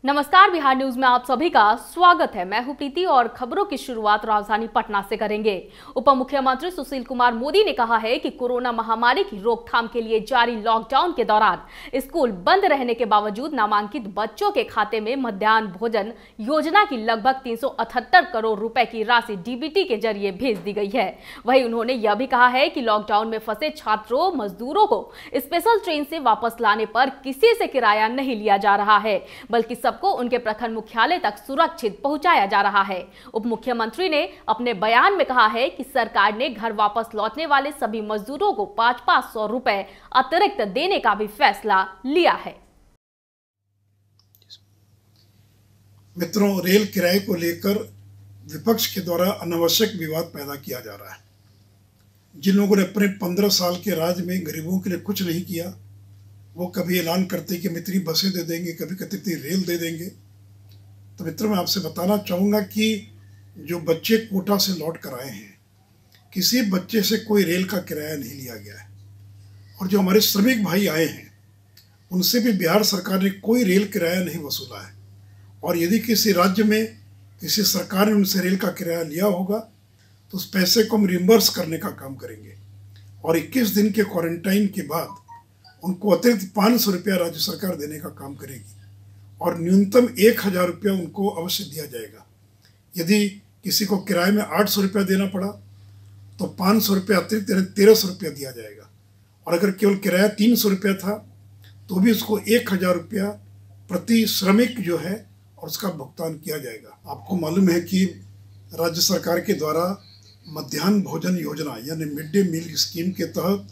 नमस्कार, बिहार न्यूज में आप सभी का स्वागत है। मैं हूं प्रीति और खबरों की शुरुआत राजधानी पटना से करेंगे। उप मुख्यमंत्री सुशील कुमार मोदी ने कहा है कि कोरोना महामारी की रोकथाम के लिए जारी लॉकडाउन के दौरान स्कूल बंद रहने के बावजूद नामांकित बच्चों के खाते में मध्याह्न भोजन योजना की लगभग 378 करोड़ रुपए की राशि डीबीटी के जरिए भेज दी गई है। वहीं उन्होंने यह भी कहा है कि लॉकडाउन में फंसे छात्रों मजदूरों को स्पेशल ट्रेन से वापस लाने पर किसी से किराया नहीं लिया जा रहा है, बल्कि को उनके प्रखंड मुख्यालय तक सुरक्षित पहुंचाया जा रहा है। उप मुख्यमंत्री ने अपने बयान में कहा है कि सरकार ने घर वापस लौटने वाले सभी मजदूरों को 500 रुपए अतिरिक्त देने का भी फैसला लिया है। मित्रों, रेल किराए को लेकर विपक्ष के द्वारा अनावश्यक विवाद पैदा किया जा रहा है। जिन लोगों ने अपने 15 साल के राज में गरीबों के लिए कुछ नहीं किया, वो कभी ऐलान करते कि हम इतनी बसें दे देंगे, कभी कहते इतनी रेल दे देंगे। तो मित्रों, मैं आपसे बताना चाहूँगा कि जो बच्चे कोटा से लौट कर आए हैं, किसी बच्चे से कोई रेल का किराया नहीं लिया गया है। और जो हमारे श्रमिक भाई आए हैं, उनसे भी बिहार सरकार ने कोई रेल किराया नहीं वसूला है। और यदि किसी राज्य में किसी सरकार ने उनसे रेल का किराया लिया होगा तो उस पैसे को हम रिम्बर्स करने का काम करेंगे। और 21 दिन के क्वारंटाइन के बाद उनको अतिरिक्त 500 रुपया राज्य सरकार देने का काम करेगी और न्यूनतम 1000 रुपया उनको अवश्य दिया जाएगा। यदि किसी को किराए में 800 रुपया देना पड़ा तो 500 रुपया अतिरिक्त 1300 रुपया दिया जाएगा। और अगर केवल किराया 300 रुपया था तो भी उसको 1000 रुपया प्रति श्रमिक जो है और उसका भुगतान किया जाएगा। आपको मालूम है कि राज्य सरकार के द्वारा मध्याह्न भोजन योजना यानी मिड डे मील स्कीम के तहत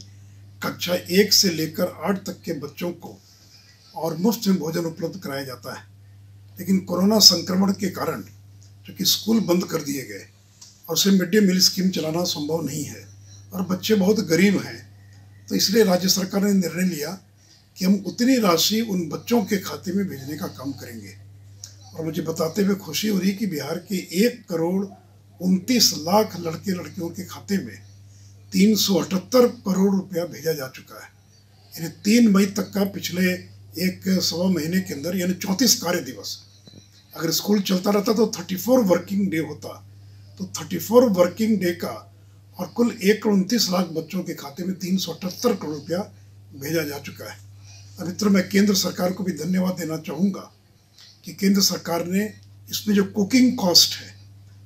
कक्षा 1 से लेकर 8 तक के बच्चों को और मुफ्त में भोजन उपलब्ध कराया जाता है। लेकिन कोरोना संक्रमण के कारण चूँकि स्कूल बंद कर दिए गए और उसे मिड डे मील स्कीम चलाना संभव नहीं है और बच्चे बहुत गरीब हैं, तो इसलिए राज्य सरकार ने निर्णय लिया कि हम उतनी राशि उन बच्चों के खाते में भेजने का काम करेंगे। और मुझे बताते हुए खुशी हो रही कि बिहार के 1,29,00,000 लड़के लड़कियों के खाते में 378 करोड़ रुपया भेजा जा चुका है। यानी 3 मई तक का पिछले 1 सवा महीने के अंदर यानी 34 कार्य दिवस, अगर स्कूल चलता रहता तो 34 वर्किंग डे होता, तो 34 वर्किंग डे का और कुल 1,29,00,000 बच्चों के खाते में 378 करोड़ रुपया भेजा जा चुका है। अब मित्रों, मैं केंद्र सरकार को भी धन्यवाद देना चाहूँगा कि केंद्र सरकार ने इसमें जो कुकिंग कॉस्ट है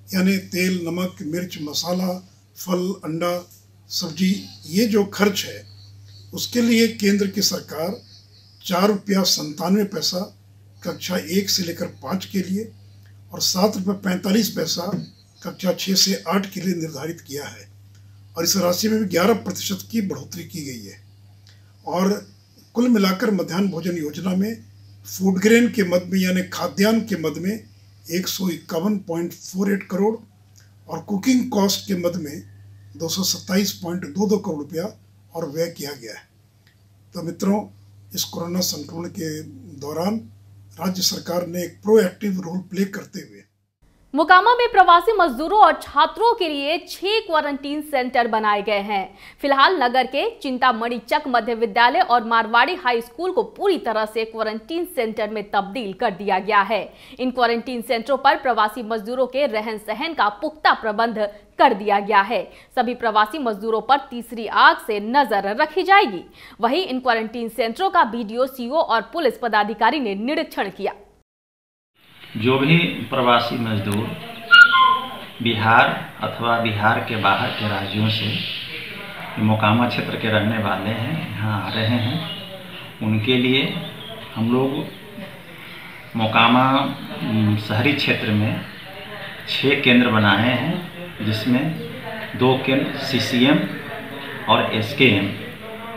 यानी तेल, नमक, मिर्च, मसाला, फल, अंडा, सब्जी, ये जो खर्च है उसके लिए केंद्र की सरकार 4 रुपया 97 पैसा कक्षा 1 से लेकर 5 के लिए और 7 रुपये 45 पैसा कक्षा 6 से 8 के लिए निर्धारित किया है। और इस राशि में भी 11% की बढ़ोतरी की गई है। और कुल मिलाकर मध्याह्न भोजन योजना में फूड ग्रेन के मद में यानी खाद्यान्न के मद में 151.48 करोड़ और कुकिंग कॉस्ट के मद में 227.22 करोड़ रुपया और व्यय किया गया है। तो मित्रों, इस कोरोना संक्रमण के दौरान राज्य सरकार ने एक प्रोएक्टिव रोल प्ले करते हुए मोकामा में प्रवासी मजदूरों और छात्रों के लिए 6 क्वारंटीन सेंटर बनाए गए हैं। फिलहाल नगर के चिंतामणि चक मध्य विद्यालय और मारवाड़ी हाई स्कूल को पूरी तरह से क्वारंटीन सेंटर में तब्दील कर दिया गया है। इन क्वारंटीन सेंटरों पर प्रवासी मजदूरों के रहन सहन का पुख्ता प्रबंध कर दिया गया है। सभी प्रवासी मजदूरों पर तीसरी आंख से नजर रखी जाएगी। वहीं इन क्वारंटीन सेंटरों का बीडीओ, सीओ और पुलिस पदाधिकारी ने निरीक्षण किया। जो भी प्रवासी मजदूर बिहार अथवा बिहार के बाहर के राज्यों से मोकामा क्षेत्र के रहने वाले हैं, यहाँ आ रहे हैं, उनके लिए हम लोग मोकामा शहरी क्षेत्र में 6 केंद्र बनाए हैं, जिसमें 2 केंद्र सीसीएम और एसकेएम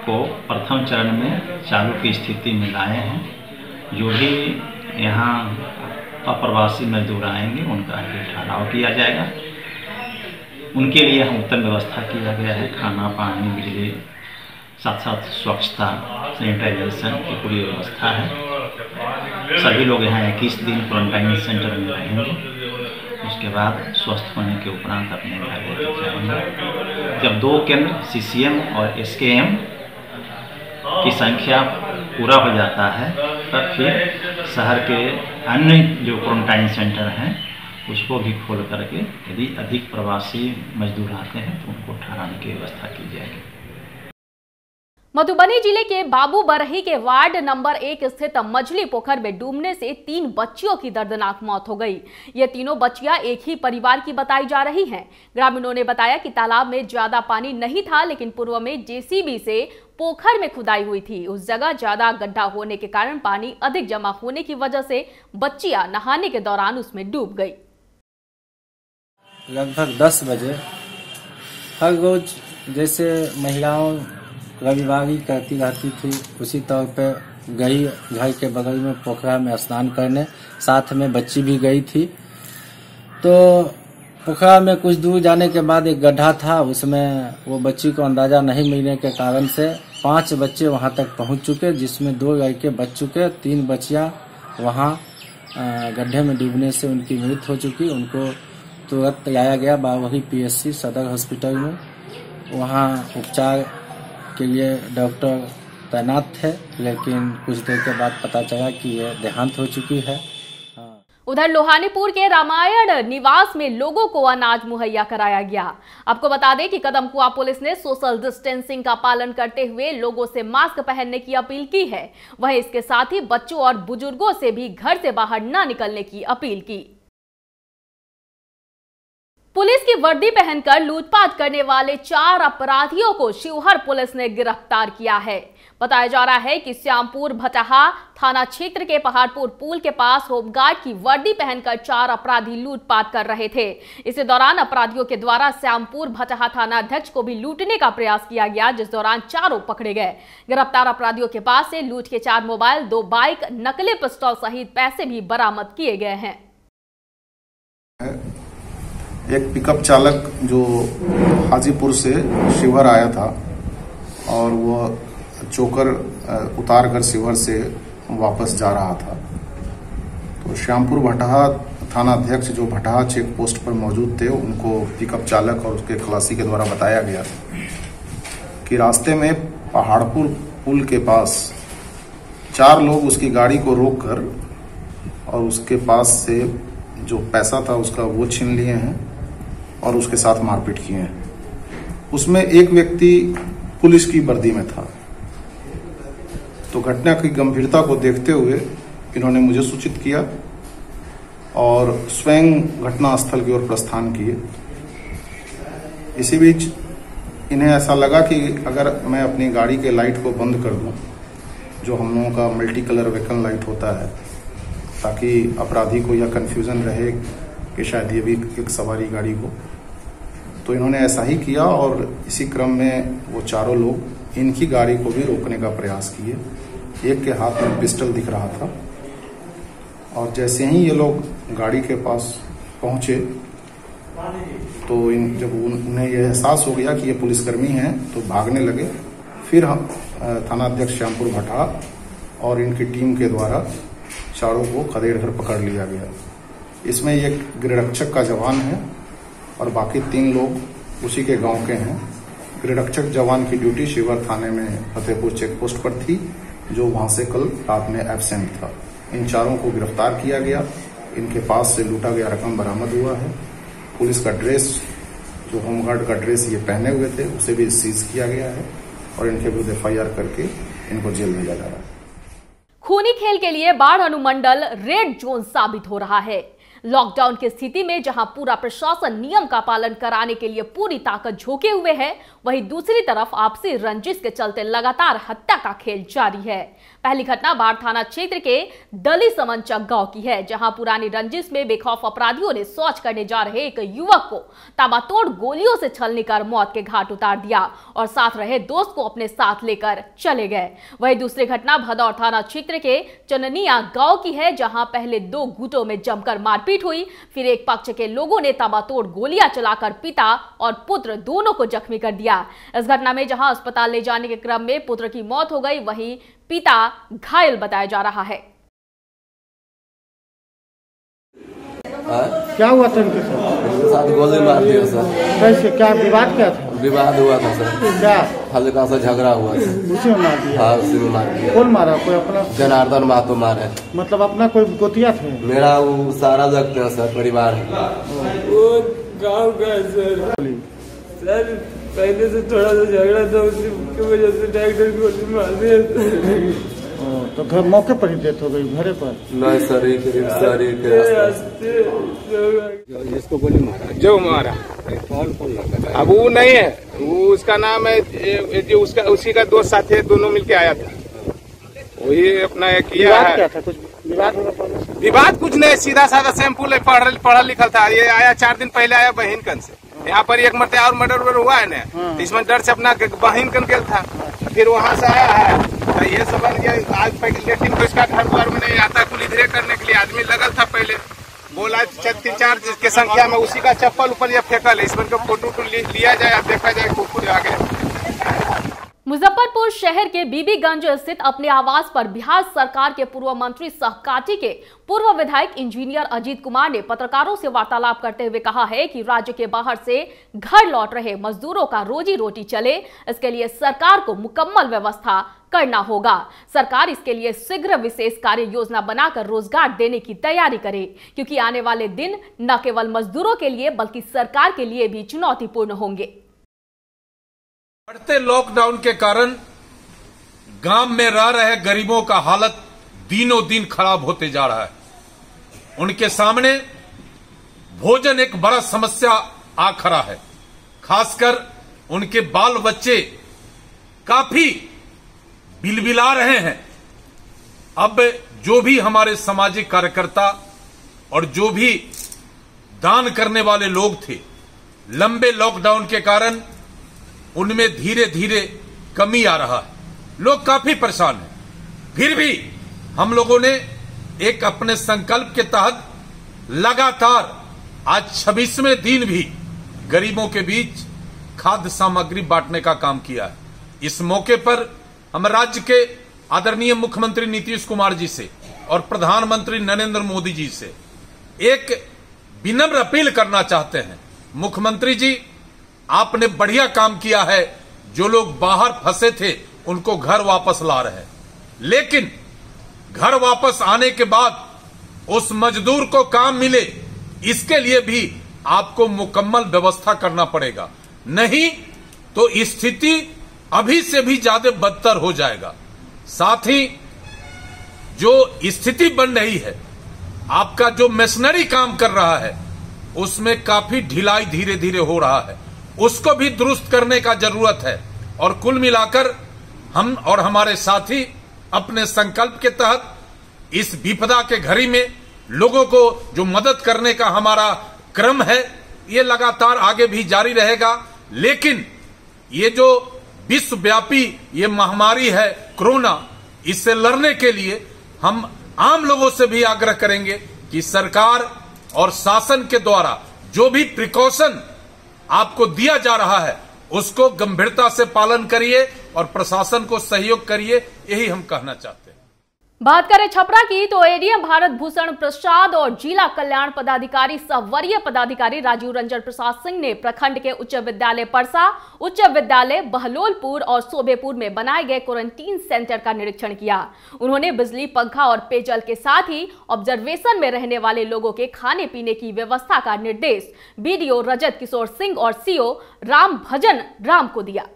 को प्रथम चरण में चालू की स्थिति में लाए हैं। जो भी यहाँ अप्रवासी मजदूर आएंगे उनका ठहराव किया जाएगा। उनके लिए हम उत्तम व्यवस्था किया गया है, खाना, पानी, बिजली, साथ साथ स्वच्छता, सैनिटाइजेशन की पूरी व्यवस्था है। सभी लोग यहाँ 21 दिन क्वारंटाइन सेंटर में रहेंगे। उसके बाद स्वस्थ होने के उपरांत अपने घर लेकर जाएंगे। जब 2 केंद्र सीसीएम और एसकेएम की संख्या पूरा हो जाता है तब फिर शहर के अन्य जो क्वारंटाइन सेंटर हैं उसको भी खोल करके यदि अधिक प्रवासी मजदूर आते हैं तो उनको ठहराने की व्यवस्था की जाएगी। मधुबनी जिले के बाबू बरही के वार्ड नंबर 1 स्थित मछली पोखर में डूबने से 3 बच्चियों की दर्दनाक मौत हो गई। ये तीनों बच्चियां एक ही परिवार की बताई जा रही हैं। ग्रामीणों ने बताया कि तालाब में ज्यादा पानी नहीं था, लेकिन पूर्व में जेसीबी से पोखर में खुदाई हुई थी। उस जगह ज्यादा गड्ढा होने के कारण पानी अधिक जमा होने की वजह से बच्चियां नहाने के दौरान उसमें डूब गई। लगभग 10 बजे हर रोज जैसे महिलाओं रविवारी करती रहती थी, उसी तौर पे गई घर के बगल में पोखरा में स्नान करने, साथ में बच्ची भी गई थी। तो पोखरा में कुछ दूर जाने के बाद एक गड्ढा था, उसमें वो बच्ची को अंदाजा नहीं मिलने के कारण से 5 बच्चे वहां तक पहुंच चुके, जिसमें 2 लड़के बच चुके, 3 बच्चियां वहां गड्ढे में डूबने से उनकी मृत्यु हो चुकी। उनको तुरंत लाया गया बावही PSC सदर हॉस्पिटल में। वहां उपचार के लिए डॉक्टर तैनात थे, लेकिन कुछ देर के बाद पता चला कि ये देहांत हो चुकी है। उधर लोहानीपुर के रामायण निवास में लोगों को अनाज मुहैया कराया गया। आपको बता दें कि कदमकुआ पुलिस ने सोशल डिस्टेंसिंग का पालन करते हुए लोगों से मास्क पहनने की अपील की है। वहीं इसके साथ ही बच्चों और बुजुर्गों से भी घर से बाहर न निकलने की अपील की। पुलिस की वर्दी पहनकर लूटपाट करने वाले 4 अपराधियों को शिवहर पुलिस ने गिरफ्तार किया है। बताया जा रहा है कि श्यामपुर भटहा थाना क्षेत्र के पहाड़पुर पुल के पास होमगार्ड की वर्दी पहनकर 4 अपराधी लूटपाट कर रहे थे। इसी दौरान अपराधियों के द्वारा श्यामपुर भटहा थाना अध्यक्ष को भी लूटने का प्रयास किया गया, जिस दौरान चारों पकड़े गए। गिरफ्तार अपराधियों के पास से लूट के 4 मोबाइल, 2 बाइक, नकली पिस्तौल सहित पैसे भी बरामद किए गए हैं। एक पिकअप चालक जो हाजीपुर से शिवहर आया था और वो चोकर उतार कर शिवहर से वापस जा रहा था, तो श्यामपुर भटहा थाना अध्यक्ष जो भटहा चेक पोस्ट पर मौजूद थे, उनको पिकअप चालक और उसके खलासी के द्वारा बताया गया कि रास्ते में पहाड़पुर पुल के पास 4 लोग उसकी गाड़ी को रोककर और उसके पास से जो पैसा था उसका वो छीन लिए हैं और उसके साथ मारपीट किए हैं। उसमें एक व्यक्ति पुलिस की वर्दी में था। तो घटना की गंभीरता को देखते हुए इन्होंने मुझे सूचित किया और स्वयं घटना स्थल की ओर प्रस्थान किए। इसी बीच इन्हें ऐसा लगा कि अगर मैं अपनी गाड़ी के लाइट को बंद कर दूं, जो हम लोगों का मल्टी कलर व्हीकल लाइट होता है, ताकि अपराधी को यह कंफ्यूजन रहे कि शायद ये भी एक सवारी गाड़ी हो, तो इन्होंने ऐसा ही किया और इसी क्रम में वो 4 लोग इनकी गाड़ी को भी रोकने का प्रयास किए। एक के हाथ में पिस्टल दिख रहा था और जैसे ही ये लोग गाड़ी के पास पहुंचे तो जब उन्हें यह एहसास हो गया कि ये पुलिसकर्मी हैं तो भागने लगे। फिर हम थाना अध्यक्ष श्यामपुर भटहा और इनकी टीम के द्वारा चारों को खदेड़ कर पकड़ लिया गया। इसमें एक गृहरक्षक का जवान है और बाकी 3 लोग उसी के गांव के हैं। गृहरक्षक जवान की ड्यूटी शिवहर थाने में फतेहपुर चेक पोस्ट पर थी, जो वहां से कल रात में एब्सेंट था। इन चारों को गिरफ्तार किया गया। इनके पास से लूटा गया रकम बरामद हुआ है। पुलिस का ड्रेस, जो होमगार्ड का ड्रेस ये पहने हुए थे, उसे भी सीज किया गया है और इनके विरुद्ध FIR करके इनको जेल भेजा जा रहा है। खूनी खेल के लिए बाढ़ अनुमंडल रेड जोन साबित हो रहा है। लॉकडाउन की स्थिति में जहां पूरा प्रशासन नियम का पालन कराने के लिए पूरी ताकत झोंके हुए है, वहीं दूसरी तरफ आपसी रंजिश के चलते लगातार हत्या का खेल जारी है। पहली घटना बाढ़ थाना क्षेत्र के डली समनचक गांव की है, जहां पुरानी रंजिश में बेखौफ अपराधियों ने शौच करने जा रहे एक युवक को ताबड़तोड़ गोलियों से छलनी कर मौत के घाट उतार दिया और साथ रहे दोस्त को अपने साथ लेकर चले गए। वहीं दूसरी घटना भदौर थाना क्षेत्र के चननिया गांव की है, जहां पहले 2 गुटों में जमकर मारपीट हुई, फिर एक पक्ष के लोगों ने ताबड़तोड़ गोलियां चलाकर पिता और पुत्र दोनों को जख्मी कर दिया। इस घटना में जहां अस्पताल ले जाने के क्रम में पुत्र की मौत हो गई, वहीं पिता घायल बताया जा रहा है। क्या हुआ था इनके साथ? गोली मार दिया सर। कैसे, क्या विवाद क्या था? विवाद हुआ था सर, क्या हल्का सा झगड़ा हुआ था। उसी में मार दिया? हाँ, उसी में मार दिया। कौन मारा? कोई अपना? जनार्दन महतो मारे। मतलब अपना कोई गोतिया थे? मेरा वो सारा लगते हैं सर, परिवार है। वो गाँव का है सर, पहले से थोड़ा सा झगड़ा था, उसी की वजह से ट्रैक्टर को मार दिया। तो घर मौके पर ही डेथ हो गई? घरे पर नहीं सर, शरीर के जिसको गोली मारा, जो मारा कौन लड़का था? अब वो नहीं है, वो उसका नाम है जो उसका उसी का दोस्त साथी है, दोनों मिलके आया था, वही अपना किया है। क्या था? कुछ विवाद कुछ नहीं, सीधा साधा सैंपल पढ़ा लिखा था। ये आया 4 दिन पहले आया बहन कन से, यहाँ पर एक मरते और मर्डर हुआ है ना, तो इसमें डर से अपना बहन कन गेल था, फिर वहाँ से आया है तो ये सब बन गया। आज लेकिन तो इसका घर द्वार में नहीं आता, कुल इधरे करने के लिए आदमी लगल था पहले, बोला 3-4 के संख्या में उसी का चप्पल ऊपर ये फेंकल है, इसमें फोटो लिया जाए, देखा जाए कुकुर आगे। मुजफ्फरपुर शहर के बीबीगंज स्थित अपने आवास पर बिहार सरकार के पूर्व मंत्री सह कांटी के पूर्व विधायक इंजीनियर अजीत कुमार ने पत्रकारों से वार्तालाप करते हुए कहा है कि राज्य के बाहर से घर लौट रहे मजदूरों का रोजी रोटी चले, इसके लिए सरकार को मुकम्मल व्यवस्था करना होगा। सरकार इसके लिए शीघ्र विशेष कार्य योजना बनाकर रोजगार देने की तैयारी करे, क्योंकि आने वाले दिन न केवल मजदूरों के लिए बल्कि सरकार के लिए भी चुनौतीपूर्ण होंगे। बढ़ते लॉकडाउन के कारण गांव में रह रहे गरीबों का हालत दिनों दिन खराब होते जा रहा है। उनके सामने भोजन एक बड़ा समस्या आ खड़ा है। खासकर उनके बाल बच्चे काफी बिलबिला रहे हैं। अब जो भी हमारे सामाजिक कार्यकर्ता और जो भी दान करने वाले लोग थे, लंबे लॉकडाउन के कारण उनमें धीरे धीरे कमी आ रहा है। लोग काफी परेशान हैं। फिर भी हम लोगों ने एक अपने संकल्प के तहत लगातार आज 26वें दिन भी गरीबों के बीच खाद्य सामग्री बांटने का काम किया है। इस मौके पर हम राज्य के आदरणीय मुख्यमंत्री नीतीश कुमार जी से और प्रधानमंत्री नरेंद्र मोदी जी से एक विनम्र अपील करना चाहते हैं। मुख्यमंत्री जी, आपने बढ़िया काम किया है। जो लोग बाहर फंसे थे उनको घर वापस ला रहे हैं, लेकिन घर वापस आने के बाद उस मजदूर को काम मिले, इसके लिए भी आपको मुकम्मल व्यवस्था करना पड़ेगा। नहीं तो स्थिति अभी से भी ज्यादा बदतर हो जाएगा। साथ ही जो स्थिति बन रही है, आपका जो मशीनरी काम कर रहा है उसमें काफी ढिलाई धीरे धीरे हो रहा है, उसको भी दुरुस्त करने का जरूरत है। और कुल मिलाकर हम और हमारे साथी अपने संकल्प के तहत इस विपदा के घड़ी में लोगों को जो मदद करने का हमारा क्रम है, ये लगातार आगे भी जारी रहेगा। लेकिन ये जो विश्वव्यापी ये महामारी है कोरोना, इससे लड़ने के लिए हम आम लोगों से भी आग्रह करेंगे कि सरकार और शासन के द्वारा जो भी प्रिकॉशन आपको दिया जा रहा है उसको गंभीरता से पालन करिए और प्रशासन को सहयोग करिए, यही हम कहना चाहते हैं। बात करें छपरा की तो एडीएम भारत भूषण प्रसाद और जिला कल्याण पदाधिकारी सह वरीय पदाधिकारी राजीव रंजन प्रसाद सिंह ने प्रखंड के उच्च विद्यालय परसा, उच्च विद्यालय बहलोलपुर और सोबेपुर में बनाए गए क्वारंटीन सेंटर का निरीक्षण किया। उन्होंने बिजली, पंखा और पेयजल के साथ ही ऑब्जर्वेशन में रहने वाले लोगों के खाने पीने की व्यवस्था का निर्देश बीडीओ रजत किशोर सिंह और सीओ राम भजन राम को दिया।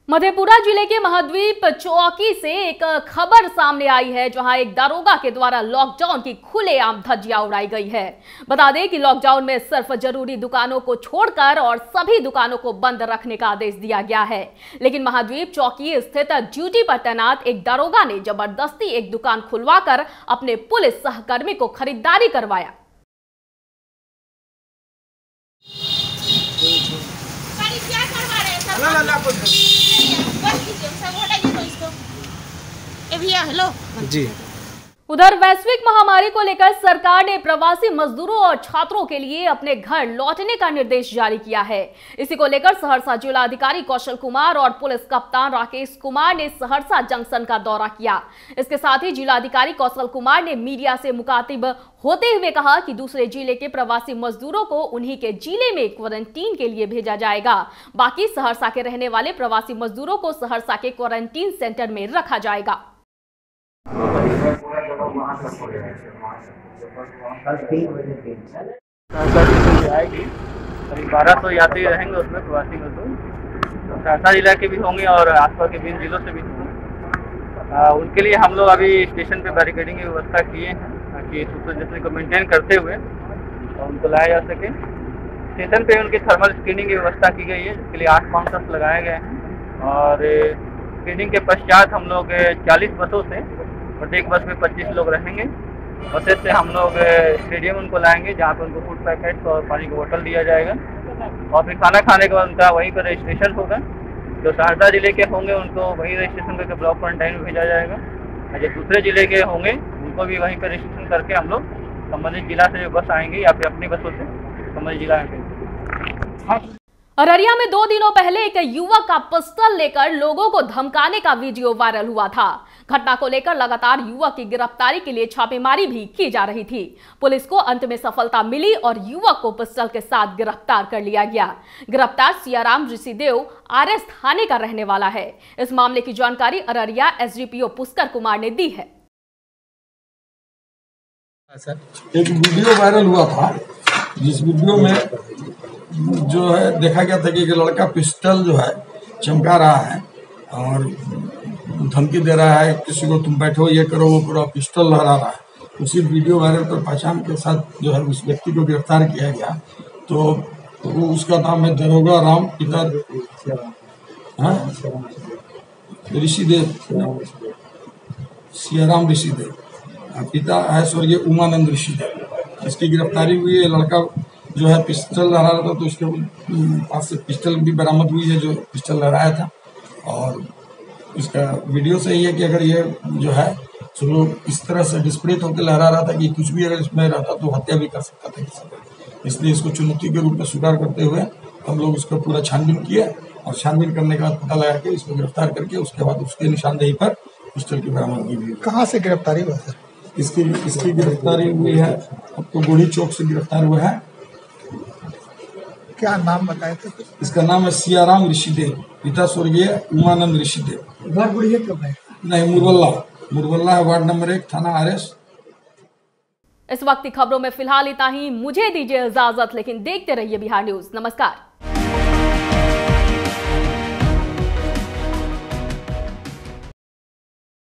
मधेपुरा जिले के महाद्वीप चौकी से एक खबर सामने आई है, जहां एक दारोगा के द्वारा लॉकडाउन की खुलेआम धज्जियां उड़ाई गई है। बता दें कि लॉकडाउन में सिर्फ जरूरी दुकानों को छोड़कर और सभी दुकानों को बंद रखने का आदेश दिया गया है। लेकिन महाद्वीप चौकी स्थित ड्यूटी पर तैनात एक दारोगा ने जबरदस्ती एक दुकान खुलवाकर अपने पुलिस सहकर्मी को खरीदारी करवाया। जी। उधर वैश्विक महामारी को लेकर सरकार ने प्रवासी मजदूरों और छात्रों के लिए अपने घर लौटने का निर्देश जारी किया है। इसी को लेकर सहरसा जिलाधिकारी कौशल कुमार और पुलिस कप्तान राकेश कुमार ने सहरसा जंक्शन का दौरा किया। इसके साथ ही जिलाधिकारी कौशल कुमार ने मीडिया से मुखातिब होते हुए कहा कि दूसरे जिले के प्रवासी मजदूरों को उन्हीं के जिले में क्वारंटीन के लिए भेजा जाएगा। बाकी सहरसा के रहने वाले प्रवासी मजदूरों को सहरसा के क्वारंटीन सेंटर में रखा जाएगा। आएगी करीब 1200 यात्री रहेंगे उसमें प्रवासी मजदूर, तो सहरसा जिला के भी होंगे और आसपास के 20 जिलों से भी होंगे। उनके लिए हम लोग अभी स्टेशन पे बैरिकेडिंग की व्यवस्था किए हैं ताकि सोशल डिस्टेंस को मेंटेन करते हुए उनको लाया जा सके। स्टेशन पे उनकी थर्मल स्क्रीनिंग की व्यवस्था की गई है, जिसके लिए 8 काउंटर्स लगाए गए हैं और स्क्रीनिंग के पश्चात हम लोग 40 बसों से प्रत्येक बस में 25 लोग रहेंगे। बसेस से हम लोग स्टेडियम उनको लाएंगे जहाँ पे उनको फूड पैकेट्स और पानी की बोतल दिया जाएगा और फिर खाना खाने के बाद उनका वहीं पर रजिस्ट्रेशन होगा। जो सहरसा जिले के होंगे उनको वहीं रजिस्ट्रेशन करके ब्लॉक क्वारंटाइन में भेजा जाएगा और जो दूसरे जिले के होंगे उनको भी वहीं पर रजिस्ट्रेशन करके हम लोग संबंधित जिला से जो बस आएंगे या फिर अपनी बसों से संबंधित जिला में। अररिया में 2 दिनों पहले एक युवक का पिस्टल लेकर लोगों को धमकाने का वीडियो वायरल हुआ था। घटना को लेकर लगातार युवक की गिरफ्तारी के लिए छापेमारी भी की जा रही थी। पुलिस को अंत में सफलता मिली और युवक को पिस्टल के साथ गिरफ्तार कर लिया गया। गिरफ्तार सियाराम ऋषिदेव आरएस थाने का रहने वाला है। इस मामले की जानकारी अररिया एसडीपीओ पुष्कर कुमार ने दी है। एक वीडियो वायरल हुआ था जिस वीडियो में जो है देखा गया था कि एक लड़का पिस्टल जो है चमका रहा है और धमकी दे रहा है किसी को, तुम बैठो ये करो वो करो, पिस्टल लहरा रहा है। उसी वीडियो वायरल पर पहचान के साथ जो है उस व्यक्ति को गिरफ्तार किया गया। तो वो उसका नाम है दरोगा राम पिता ऋषिदेव, सियाराम ऋषिदेव, पिता है स्वर्गीय उमानंद ऋषिदेव। इसकी गिरफ्तारी हुई है। लड़का जो है पिस्टल लहरा रहा था तो उसके पास से पिस्टल भी बरामद हुई है जो पिस्टल लहराया था। और इसका वीडियो से ही है कि अगर ये जो है चलो इस तरह से डिस्प्रेट होकर लहरा रहा था कि कुछ भी अगर इसमें रहता तो हत्या भी कर सकता था किसी को। इसलिए इसको चुनौती के रूप में स्वीकार करते हुए हम लोग इसको पूरा छानबीन किए और छानबीन करने के बाद पता लगा के इसको गिरफ्तार करके उसके बाद उसके निशानदेही पर पिस्टल की बरामदगी हुई। कहाँ से गिरफ्तारी हुआ सर? इसकी गिरफ्तारी हुई है आपको गोली चौक से गिरफ्तार हुआ है। क्या नाम बताए थे? इसका नाम है सियाराम ऋषिदेव, पिता स्वर्गीय उमानंद ऋषिदेव। घर बुढ़िया कब है? नहीं, मुरवल्ला है, वार्ड नंबर 1, थाना आरएस। इस वक्त की खबरों में फिलहाल इतना ही। मुझे दीजिए इजाजत, लेकिन देखते रहिए बिहार न्यूज। नमस्कार।